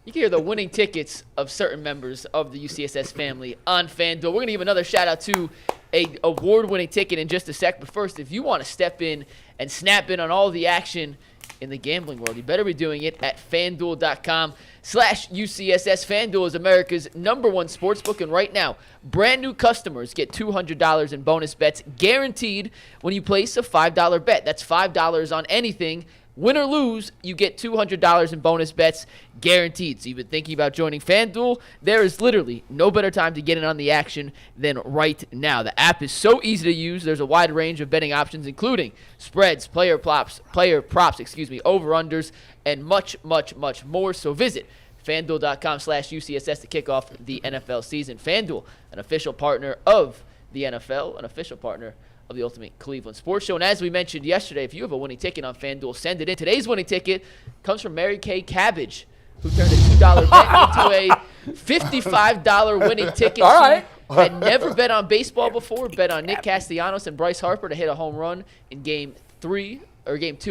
You can hear the winning tickets of certain members of the UCSS family on FanDuel. We're going to give another shout-out to a award-winning ticket in just a sec. But first, if you want to step in and snap in on all the action in the gambling world, you better be doing it at FanDuel.com/UCSS. FanDuel is America's #1 sportsbook, and right now, brand new customers get $200 in bonus bets guaranteed when you place a $5 bet. That's $5 on anything. Win or lose, you get $200 in bonus bets guaranteed. So you've been thinking about joining FanDuel? There is literally no better time to get in on the action than right now. The app is so easy to use. There's a wide range of betting options, including spreads, player props, over-unders, and much, much, much more. So visit FanDuel.com/UCSS to kick off the NFL season. FanDuel, an official partner of the NFL, an official partner of the Ultimate Cleveland Sports Show. And as we mentioned yesterday, if you have a winning ticket on FanDuel, send it in. Today's winning ticket comes from Mary Kay Cabbage, who turned a $2 bet into a $55 winning ticket. All right. She had never bet on baseball before, bet on Nick Castellanos and Bryce Harper to hit a home run in Game 2,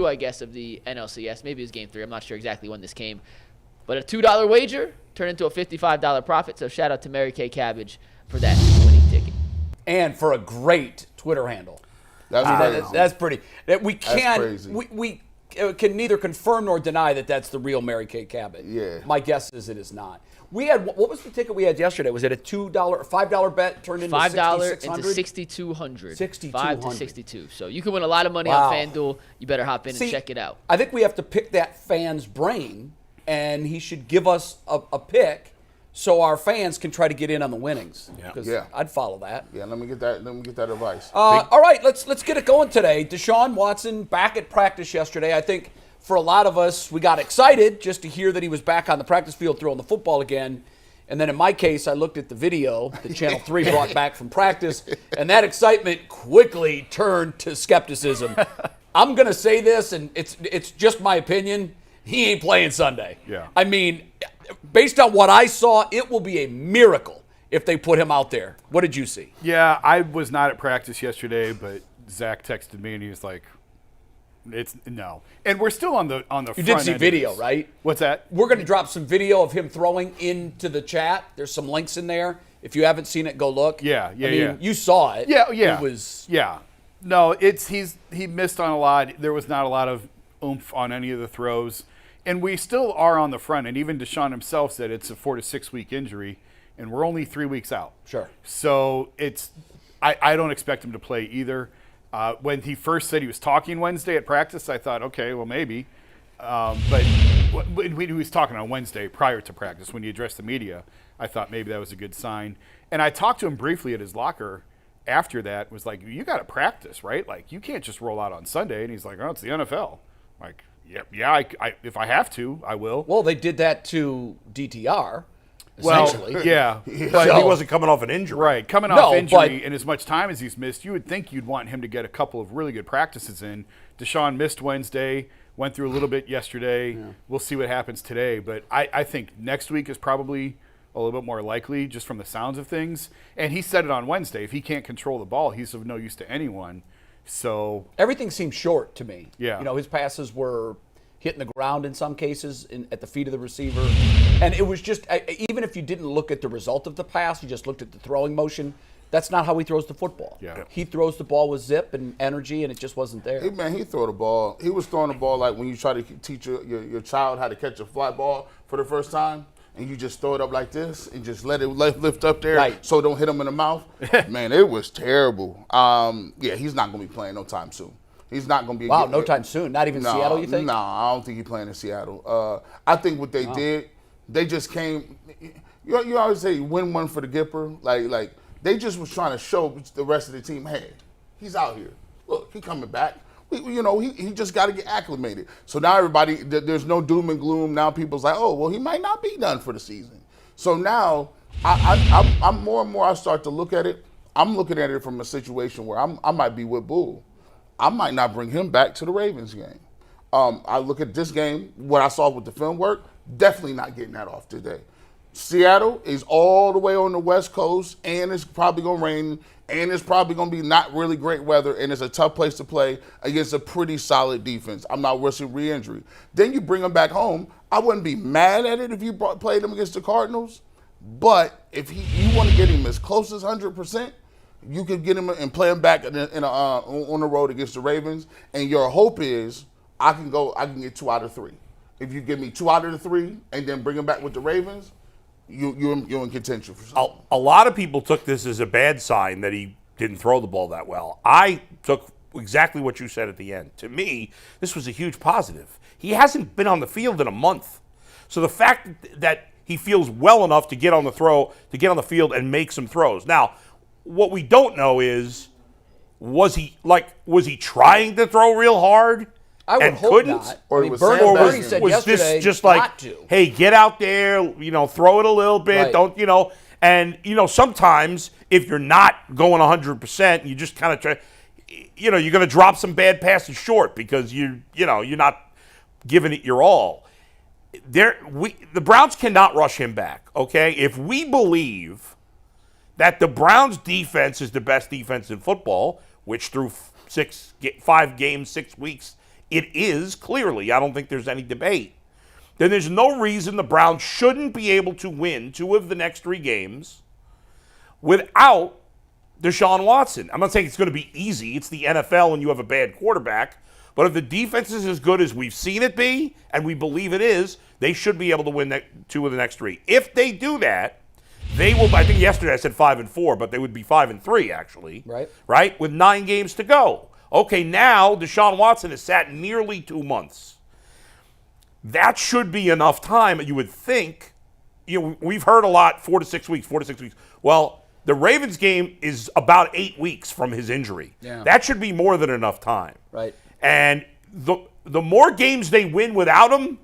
I guess, of the NLCS. Maybe it was Game 3. I'm not sure exactly when this came. But a $2 wager turned into a $55 profit. So shout out to Mary Kay for that winning ticket. And for a great Twitter handle. That's pretty. We can't. We can neither confirm nor deny that that's the real Mary Kay Cabot. Yeah. My guess is it is not. We had what was the ticket we had yesterday? Was it a $5 bet turned into $5 into $6,200. 6,200. 5 to 62. So you can win a lot of money on FanDuel. You better hop in and check it out. I think we have to pick that fan's brain, and he should give us a pick so our fans can try to get in on the winnings. Yeah. I'd follow that. Yeah, let me get that advice. All right, let's get it going today. Deshaun Watson back at practice yesterday. I think for a lot of us, we got excited just to hear that he was back on the practice field throwing the football again. And then in my case, I looked at the video that Channel 3 brought back from practice, and that excitement quickly turned to skepticism. I'm going to say this, and it's just my opinion. He ain't playing Sunday. Yeah. I mean, based on what I saw, it will be a miracle if they put him out there. What did you see? Yeah, I was not at practice yesterday, but Zach texted me and he was like, "It's no." And we're still on the You front did see end video, of this. right? What's that? We're going to drop some video of him throwing into the chat. There's some links in there. If you haven't seen it, go look. Yeah. You saw it. Yeah. It was. Yeah. No, he missed on a lot. There was not a lot of oomph on any of the throws. And we still are on the front. And even Deshaun himself said it's a 4 to 6 week injury, and we're only 3 weeks out. Sure. So I don't expect him to play either. When he first said he was talking Wednesday at practice, I thought, okay, well, maybe. But when he was talking on Wednesday prior to practice, when he addressed the media, I thought maybe that was a good sign. And I talked to him briefly at his locker after that, was like, you got to practice, right? Like, you can't just roll out on Sunday. And he's like, oh, it's the NFL. I'm like, yeah, if I have to, I will. Well, they did that to DTR, Well, essentially. yeah. But he wasn't coming off an injury. Right. Coming off injury and as much time as he's missed, you would think you'd want him to get a couple of really good practices in. Deshaun missed Wednesday, went through a little bit yesterday. Yeah. We'll see what happens today. But I think next week is probably a little bit more likely just from the sounds of things. And he said it on Wednesday. If he can't control the ball, he's of no use to anyone. So everything seemed short to me. Yeah. You know, his passes were hitting the ground in some cases at the feet of the receiver. And it was just, even if you didn't look at the result of the pass, you just looked at the throwing motion, that's not how he throws the football. Yeah. He throws the ball with zip and energy, and it just wasn't there. Hey, man, he throw the ball. He was throwing the ball like when you try to teach your child how to catch a fly ball for the first time, and you just throw it up like this and just let it lift up there so it don't hit him in the mouth. Man, it was terrible. Yeah, he's not going to be playing no time soon. He's not going to be. Wow, no time soon. Not even Seattle, you think? No, I don't think he's playing in Seattle. I think what they did, they just came. You always say win one for the Gipper. Like they just was trying to show the rest of the team, hey, he's out here. Look, he coming back. He just got to get acclimated. So now everybody, there's no doom and gloom. Now people's like, oh, well, he might not be done for the season. So now I'm more and more. I start to look at it. I'm looking at it from a situation where I might be with Bull. I might not bring him back to the Ravens game. I look at this game, what I saw with the film work, definitely not getting that off today. Seattle is all the way on the West Coast, and it's probably going to rain, and it's probably going to be not really great weather, and it's a tough place to play against a pretty solid defense. I'm not risking re-injury. Then you bring him back home, I wouldn't be mad at it if you played him against the Cardinals. But if you want to get him as close as 100%, you could get him and play him back on the road against the Ravens. And your hope is I can get 2 out of 3. If you give me 2 out of the 3 and then bring him back with the Ravens, you're in contention for something. A lot of people took this as a bad sign that he didn't throw the ball that well. I took exactly what you said at the end. To me, this was a huge positive. He hasn't been on the field in a month. So the fact that he feels well enough to get on the field and make some throws. Now, what we don't know is, was he trying to throw real hard? I would and hope couldn't? not. Or I mean, was Bernie said was yesterday this just like, not to. hey, get out there, throw it a little bit, Right. don't, and, sometimes if you're not going 100%, you just kind of try, you're going to drop some bad passes short because you're not giving it your all. The Browns cannot rush him back, okay? If we believe that the Browns defense is the best defense in football, which through 5 games, 6 weeks, it is clearly. I don't think there's any debate. Then there's no reason the Browns shouldn't be able to win 2 of the next 3 games without Deshaun Watson. I'm not saying it's going to be easy. It's the NFL and you have a bad quarterback. But if the defense is as good as we've seen it be, and we believe it is, they should be able to win 2 of the next 3. If they do that, they will. I think yesterday I said 5-4, but they would be 5-3 actually. Right, with 9 games to go. Okay, now Deshaun Watson has sat nearly 2 months. That should be enough time. You would think. We've heard a lot, 4 to 6 weeks, 4 to 6 weeks. Well, the Ravens game is about 8 weeks from his injury. Yeah. That should be more than enough time. Right. And the more games they win without him,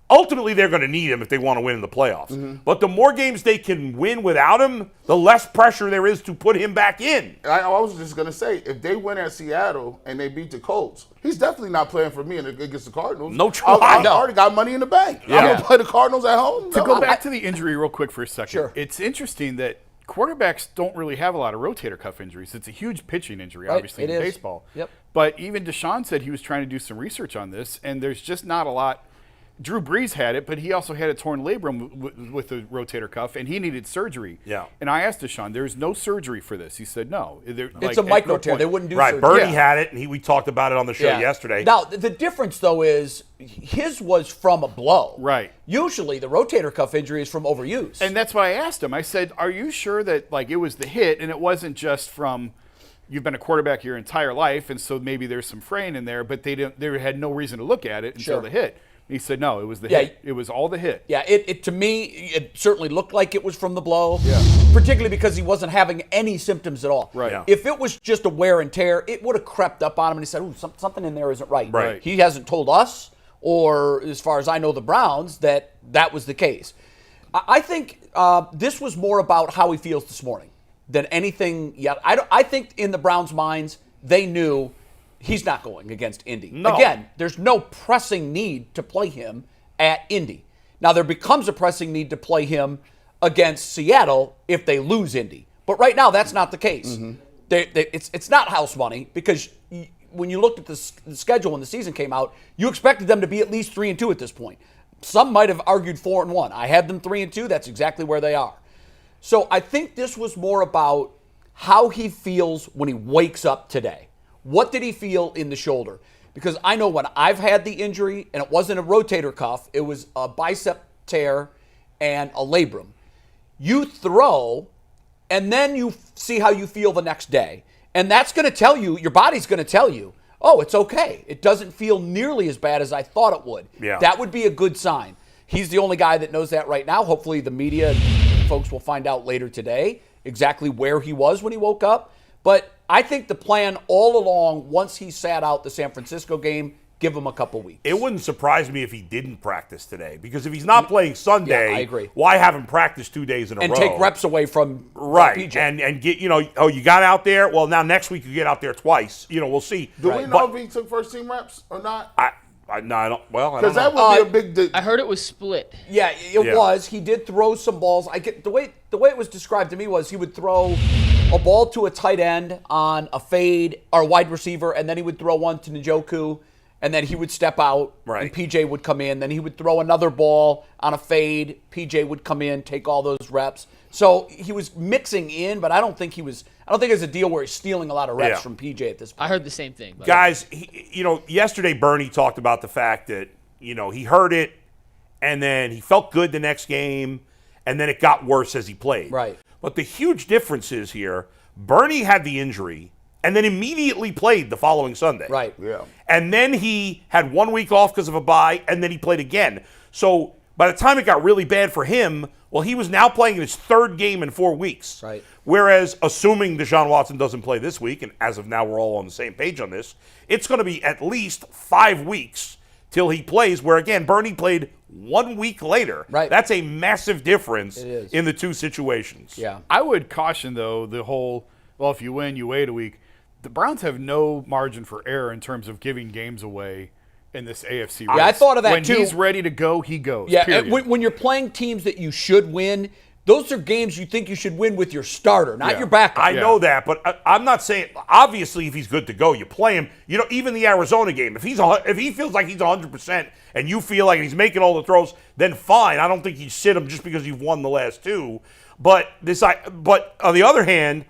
ultimately they're going to need him if they want to win in the playoffs. Mm-hmm. But the more games they can win without him, the less pressure there is to put him back in. I was just going to say, if they win at Seattle and they beat the Colts, he's definitely not playing for me against the Cardinals. No choice. I already got money in the bank. Yeah. I'm going to play the Cardinals at home. To go back to the injury real quick for a second. Sure. It's interesting that quarterbacks don't really have a lot of rotator cuff injuries. It's a huge pitching injury, Right, obviously, it in is. baseball. Yep. But even Deshaun said he was trying to do some research on this, and there's just not a lot. Drew Brees had it, but he also had a torn labrum with the rotator cuff, and he needed surgery. Yeah. And I asked Deshaun, there's no surgery for this. He said no. It's a micro tear. They wouldn't do Right, surgery. Bernie had it, and we talked about it on the show yesterday. Now, the difference, though, is his was from a blow. Right. Usually, the rotator cuff injury is from overuse. And that's why I asked him. I said, are you sure that it was the hit and it wasn't just from you've been a quarterback your entire life, and so maybe there's some fraying in there, but they had no reason to look at it until the hit. He said, no, it was the hit. It was all the hit. Yeah, it to me, it certainly looked like it was from the blow, particularly because he wasn't having any symptoms at all. Right. Yeah. If it was just a wear and tear, it would have crept up on him and he said, ooh, something in there isn't right. Right. He hasn't told us, or as far as I know, the Browns, that was the case. I think this was more about how he feels this morning than anything yet. I think in the Browns' minds, they knew he's not going against Indy. No. Again, there's no pressing need to play him at Indy. Now, there becomes a pressing need to play him against Seattle if they lose Indy. But right now, that's not the case. Mm-hmm. It's not house money because when you looked at the schedule when the season came out, you expected them to be at least 3-2 at this point. Some might have argued 4-1. I had them 3-2. That's exactly where they are. So I think this was more about how he feels when he wakes up today. What did he feel in the shoulder? Because I know when I've had the injury, and it wasn't a rotator cuff, it was a bicep tear and a labrum. You throw, and then you see how you feel the next day. And that's going to tell you, your body's going to tell you, oh, it's okay. It doesn't feel nearly as bad as I thought it would. Yeah. That would be a good sign. He's the only guy that knows that right now. Hopefully the media folks will find out later today exactly where he was when he woke up. But I think the plan all along, once he sat out the San Francisco game, give him a couple weeks. It wouldn't surprise me if he didn't practice today, because if he's not playing Sunday, I agree. Why have him practice 2 days in a row? And take reps away from right, PJ. and get you got out there. Well, now next week you get out there twice. We'll see. Do we know if he took first team reps or not? I don't. Well, I don't Because that know. would be a big. I heard it was split. Yeah, it was. He did throw some balls. The way it was described to me was he would throw a ball to a tight end on a fade or a wide receiver, and then he would throw one to Njoku, and then he would step out, Right. and PJ would come in. Then he would throw another ball on a fade. PJ would come in, take all those reps. So he was mixing in, but I don't think it's a deal where he's stealing a lot of reps Yeah. from PJ at this point. I heard the same thing. But Guys, yesterday Bernie talked about the fact that, he heard it, and then he felt good the next game, and then it got worse as he played. Right. But the huge difference is here, Bernie had the injury and then immediately played the following Sunday. Right. Yeah. And then he had 1 week off because of a bye, and then he played again. So by the time it got really bad for him, well, he was now playing his third game in 4 weeks. Right. Whereas, assuming Deshaun Watson doesn't play this week, and as of now we're all on the same page on this, it's going to be at least 5 weeks till he plays, where, again, Bernie played 1 week later. Right. That's a massive difference It is. in the two situations. Yeah. I would caution, though, the whole, well, if you win, you wait a week. The Browns have no margin for error in terms of giving games away in this AFC race. Yeah, I thought of that, when too. When he's ready to go, he goes. Yeah, period. and when you're playing teams that you should win, those are games you think you should win with your starter, not Yeah. your backup. I know that, but I'm not saying. Obviously, if he's good to go, you play him. Even the Arizona game, if he feels like he's 100% and you feel like he's making all the throws, then fine. I don't think you sit him just because you've won the last two. But on the other hand,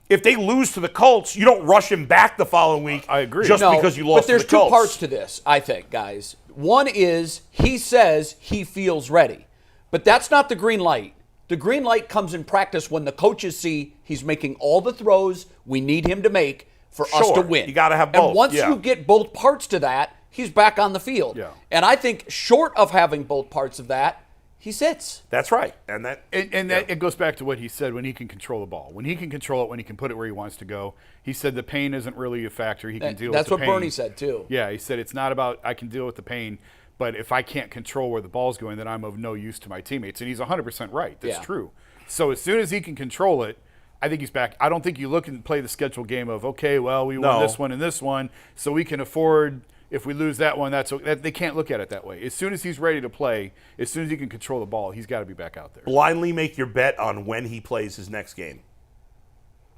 if they lose to the Colts, you don't rush him back the following week. I agree. Just because you lost but there's to the Colts. two parts to this, I think, guys. One is he says he feels ready, but that's not the green light. The green light comes in practice when the coaches see he's making all the throws we need him to make for us to Sure. win. You gotta have both, And once yeah. you get both parts to that, he's back on the field. Yeah. And I think short of having both parts of that, he sits. That's right, and that It goes back to what he said when he can control the ball. When he can control it, when he can put it where he wants to go. He said the pain isn't really a factor. He can deal with That's the what pain. Bernie said, too. Yeah, he said it's not about I can deal with the pain, but if I can't control where the ball's going, then I'm of no use to my teammates. And he's 100% right. That's Yeah. true. So as soon as he can control it, I think he's back. I don't think you look and play the schedule game of, okay, well, we won No. this one and this one, so we can afford, if we lose that one, they can't look at it that way. As soon as he's ready to play, as soon as he can control the ball, he's got to be back out there. blindly make your bet on when he plays his next game.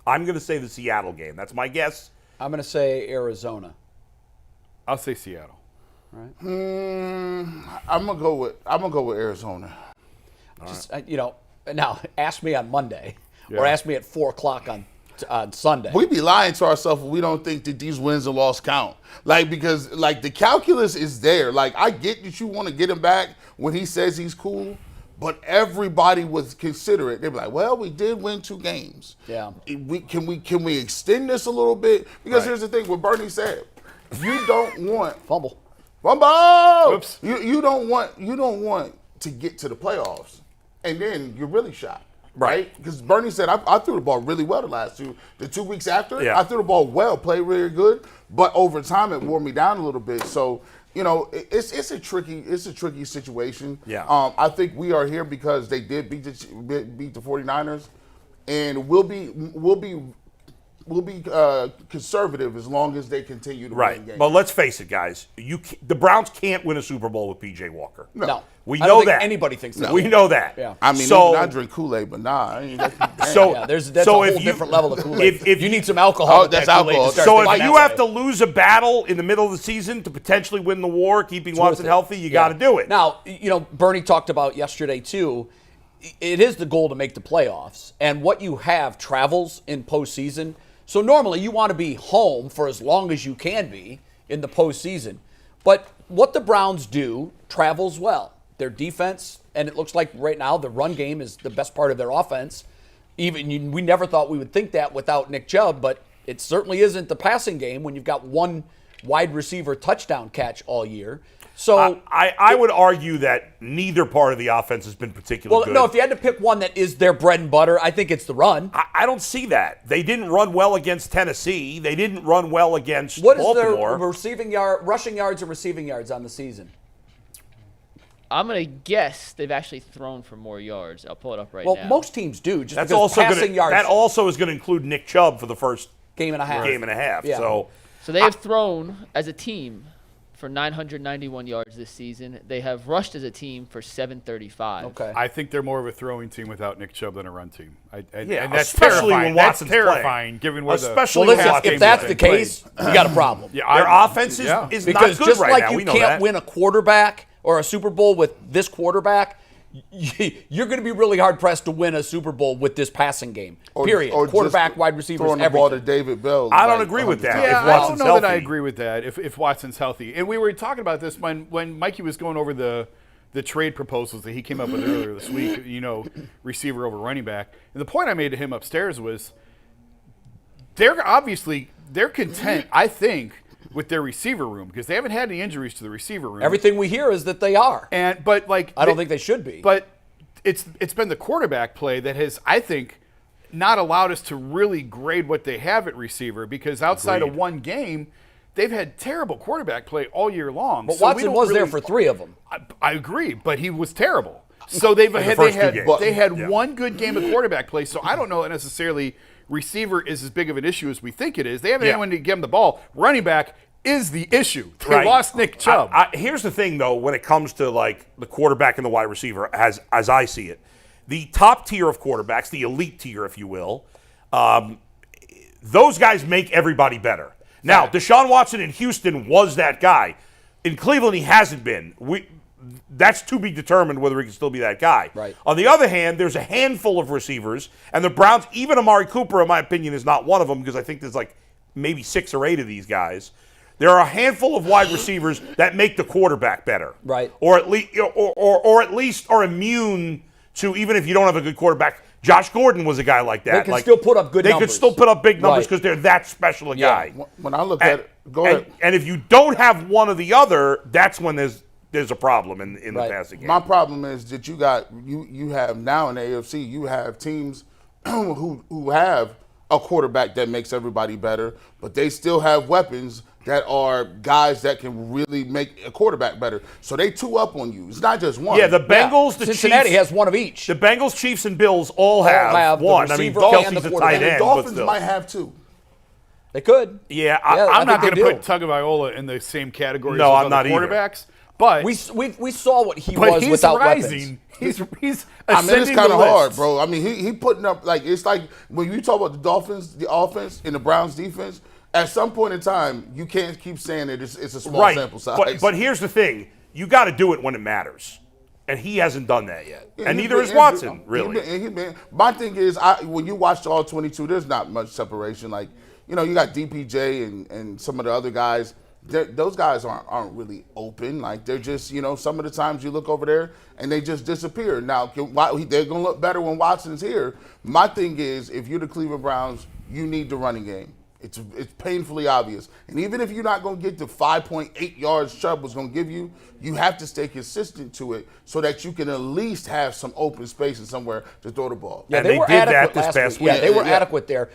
I'm going to say the Seattle game. That's my guess. I'm going to say Arizona. I'll say Seattle. I'm gonna go with Arizona. Now ask me on Monday or Yeah. ask me at 4 o'clock on Sunday. We be lying to ourselves if we don't think that these wins and losses count. Because the calculus is there. I get that you want to get him back when he says he's cool, but everybody would consider it. They'd be like, well, we did win 2 games. Yeah. Can we extend this a little bit? Because Right. here's the thing, what Bernie said. You don't want Fumble. Oops. You don't want to get to the playoffs, and then you're really shot, right? Because Bernie said I threw the ball really well the 2 weeks after. Yeah. I threw the ball well, played really good, but over time it wore me down a little bit. So it's a tricky situation. Yeah. I think we are here because they did beat the 49ers, and we'll be conservative as long as they continue to Right. win games. But let's face it, guys. The Browns can't win a Super Bowl with P.J. Walker. No. We I know don't think that. anybody thinks that. We know that. Yeah. I mean, so, even I drink Kool-Aid, but nah. I ain't so Yeah, that's a so whole if you- different level of Kool-Aid. if you need some alcohol. Oh, with that's that Kool-Aid to alcohol. start So thinking if that you way. have to lose a battle in the middle of the season to potentially win the war, keeping Watson worth it. healthy, you Yeah. got to do it. Now, Bernie talked about yesterday too. It is the goal to make the playoffs, and what you have travels in postseason. So normally you want to be home for as long as you can be in the postseason. But what the Browns do travels well. Their defense, and it looks like right now the run game is the best part of their offense. We never thought we would think that without Nick Chubb, but it certainly isn't the passing game when you've got one wide receiver touchdown catch all year. So I would argue that neither part of the offense has been particularly good. no, if you had to pick one that is their bread and butter, I think it's the run. I don't see that. They didn't run well against Tennessee. They didn't run well against What is Baltimore. their rushing yards and receiving yards on the season? I'm going to guess they've actually thrown for more yards. I'll pull it up right Well, now. most teams do. Just That's because also passing gonna, yards that also is going to include Nick Chubb for the first game and a half. game and a half. Yeah. So So they have thrown, as a team, for 991 yards this season. They have rushed as a team for 735. Okay. I think they're more of a throwing team without Nick Chubb than a run team. Yeah, and that's especially terrifying. when Watson's that's terrifying, playing. given where Especially Well, when listen, Watson's if that's the playing. case, you got a problem. Yeah, Their offense is Because not good just right like now. you We know can't that. win a quarterback or a Super Bowl with this quarterback, you're going to be really hard pressed to win a Super Bowl with this passing game. Period. Or Quarterback, just wide receivers, throwing the ball to everything. David Bell. I don't like, agree with that. 100 If Yeah, I don't Watson's know that I healthy. agree with that. If Watson's healthy, and we were talking about this when Mikey was going over the trade proposals that he came up with earlier this week. Receiver over running back. And the point I made to him upstairs was, they're content, I think, with their receiver room because they haven't had any injuries to the receiver room. Everything we hear is that they are. I don't think they should be. But it's been the quarterback play that has, I think, not allowed us to really grade what they have at receiver because outside of one game, they've had terrible quarterback play all year long. But So we Watson don't was there really- for 3 of them. I agree, but he was terrible. So they first 2 games. had one good game of quarterback play. So I don't know that necessarily receiver is as big of an issue as we think it is. They haven't anyone to give him the ball. Running back is the issue. They Right. lost Nick Chubb. Here's the thing, though, when it comes to like the quarterback and the wide receiver, as I see it, the top tier of quarterbacks, the elite tier, if you will, those guys make everybody better. Now, Deshaun Watson in Houston was that guy. In Cleveland, he hasn't been. That's to be determined whether he can still be that guy. Right. On the other hand, there's a handful of receivers, and the Browns, even Amari Cooper, in my opinion, is not one of them because I think there's like maybe 6 or 8 of these guys. There are a handful of wide receivers that make the quarterback better, Right. Or at least, or at least are immune to even if you don't have a good quarterback. Josh Gordon was a guy like that. They can still put up good numbers. They could still put up big numbers Right. because they're that special a Yeah. guy. When I look at it, go ahead. And if you don't have one or the other, that's when there's a problem in the Right. passing game. My problem is that you have now in the AFC, you have teams who have a quarterback that makes everybody better, but they still have weapons that are guys that can really make a quarterback better. So they 2 up on you. It's not just one. Yeah, the Bengals, the Cincinnati Chiefs, has one of each. the Bengals, Chiefs, and Bills all have the one. I mean, receiver and Kelsey's the a quarterback. tight And the end, but Dolphins still. might have 2. They could. Yeah, Yeah, I I'm not think going they to do. put Tagovailoa in the same category No, as I'm other not either. quarterbacks, but We saw what he but was he's without rising. weapons. He's I mean, it's ascending kind the of hard, list. bro. I mean, he putting up, like, it's like when you talk about the Dolphins, the offense, and the Browns defense, at some point in time, you can't keep saying that it's a small Right. sample size. But here's the thing. You got to do it when it matters. And he hasn't done that yet. Yeah, And he's neither been- is Watson, really. He been, my thing is, when you watch all 22, there's not much separation. Like, you got DPJ and some of the other guys. Those guys aren't really open. Like, they're just, some of the times you look over there and they just disappear. Now, they're going to look better when Watson's here. My thing is, if you're the Cleveland Browns, you need the running game. It's painfully obvious. And even if you're not going to get the 5.8 yards Chubb was going to give you, you have to stay consistent to it so that you can at least have some open space and somewhere to throw the ball. Yeah, And they they were did that adequate this last past week. Yeah, week. they were Yeah. adequate there.